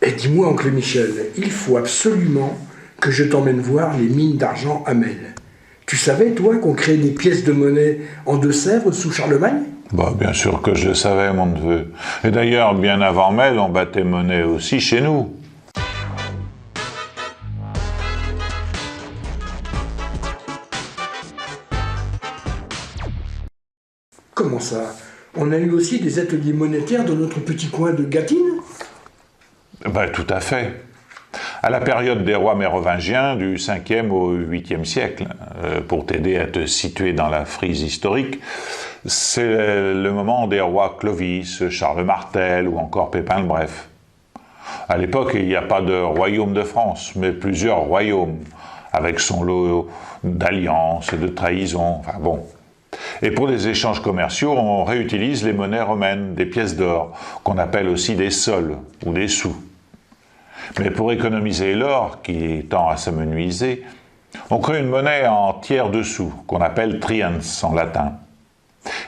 Et dis-moi, oncle Michel, il faut absolument que je t'emmène voir les mines d'argent à Mel. Tu savais, toi, qu'on créait des pièces de monnaie en Deux-Sèvres sous Charlemagne? Bah, bien sûr que je le savais, mon neveu. Et d'ailleurs, bien avant Mel, on battait monnaie aussi chez nous. Comment ça? On a eu aussi des ateliers monétaires dans notre petit coin de Gâtine? Ben, tout à fait. À la période des rois mérovingiens, du 5e au 8e siècle, pour t'aider à te situer dans la frise historique, c'est le moment des rois Clovis, Charles Martel ou encore Pépin le Bref. À l'époque, il n'y a pas de royaume de France, mais plusieurs royaumes, avec son lot d'alliances et de trahisons, enfin bon. Et pour les échanges commerciaux, on réutilise les monnaies romaines, des pièces d'or, qu'on appelle aussi des sols ou des sous. Mais pour économiser l'or, qui tend à s'amenuiser, on crée une monnaie en tiers de sous, qu'on appelle triens en latin.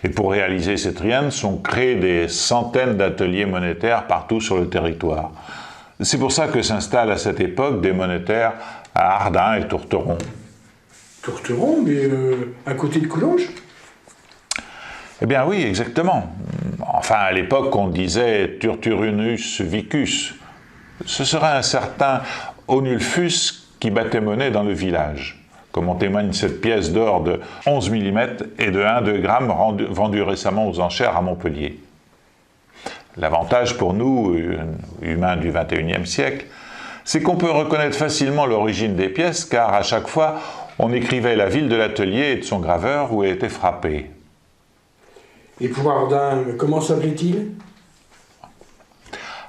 Et pour réaliser ces triens, on crée des centaines d'ateliers monétaires partout sur le territoire. C'est pour ça que s'installent à cette époque des monétaires à Ardin et Tourteron. Tourteron, mais à côté de Coulanges? Eh bien oui, exactement. Enfin, à l'époque, on disait Turturunus vicus. Ce serait un certain Onulfus qui battait monnaie dans le village, comme en témoigne cette pièce d'or de 11 mm et de 1 gramme vendue récemment aux enchères à Montpellier. L'avantage pour nous, humains du XXIe siècle, c'est qu'on peut reconnaître facilement l'origine des pièces, car à chaque fois, on écrivait la ville de l'atelier et de son graveur où elle était frappée. Et pour Ardin, comment s'appelait-il?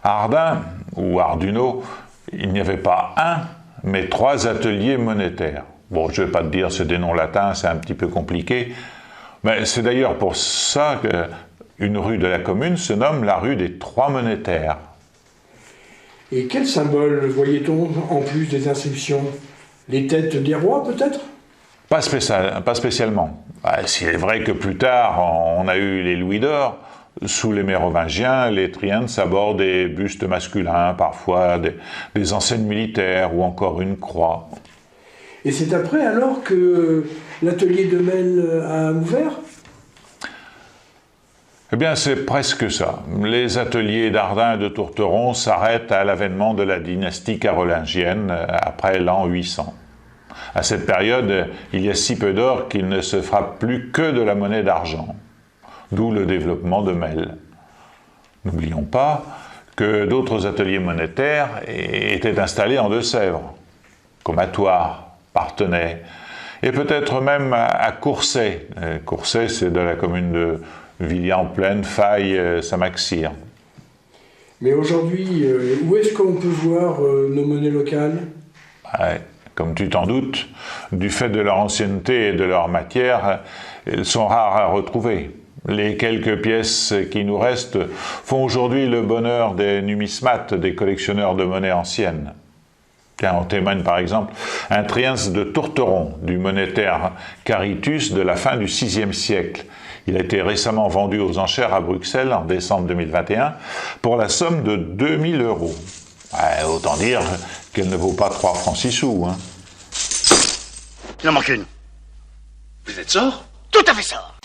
À Ardin, ou Arduno, il n'y avait pas un, mais 3 ateliers monétaires. Bon, je ne vais pas te dire c'est des noms latins, c'est un petit peu compliqué, mais c'est d'ailleurs pour ça qu'une rue de la commune se nomme la rue des 3 monétaires. Et quel symbole voyait-on en plus des inscriptions? Les têtes des rois, peut-être? Pas spécialement. S'il est vrai que plus tard, on a eu les louis d'or. Sous les mérovingiens, les triens abordent des bustes masculins, parfois des enseignes militaires ou encore une croix. Et c'est après alors que l'atelier de Mel a ouvert? Eh bien, c'est presque ça. Les ateliers d'Ardin et de Tourteron s'arrêtent à l'avènement de la dynastie carolingienne après l'an 800. À cette période, il y a si peu d'or qu'il ne se frappe plus que de la monnaie d'argent. D'où le développement de Mel. N'oublions pas que d'autres ateliers monétaires étaient installés en Deux-Sèvres, comme à Thouars, Parthenay, et peut-être même à Courçay. Courçay, c'est de la commune de Villiers-en-Plaine, Faye, Saint-Maxir. Mais aujourd'hui, où est-ce qu'on peut voir nos monnaies locales? Ouais, comme tu t'en doutes, du fait de leur ancienneté et de leur matière, elles sont rares à retrouver. Les quelques pièces qui nous restent font aujourd'hui le bonheur des numismates, des collectionneurs de monnaie ancienne. Tiens, on témoigne par exemple un triens de Tourteron, du monétaire Caritus de la fin du VIe siècle. Il a été récemment vendu aux enchères à Bruxelles en décembre 2021 pour la somme de 2000 €. Ouais, autant dire qu'elle ne vaut pas 3 francs 6 sous. Hein. Il en manque une. Vous êtes sort? Tout à fait sort.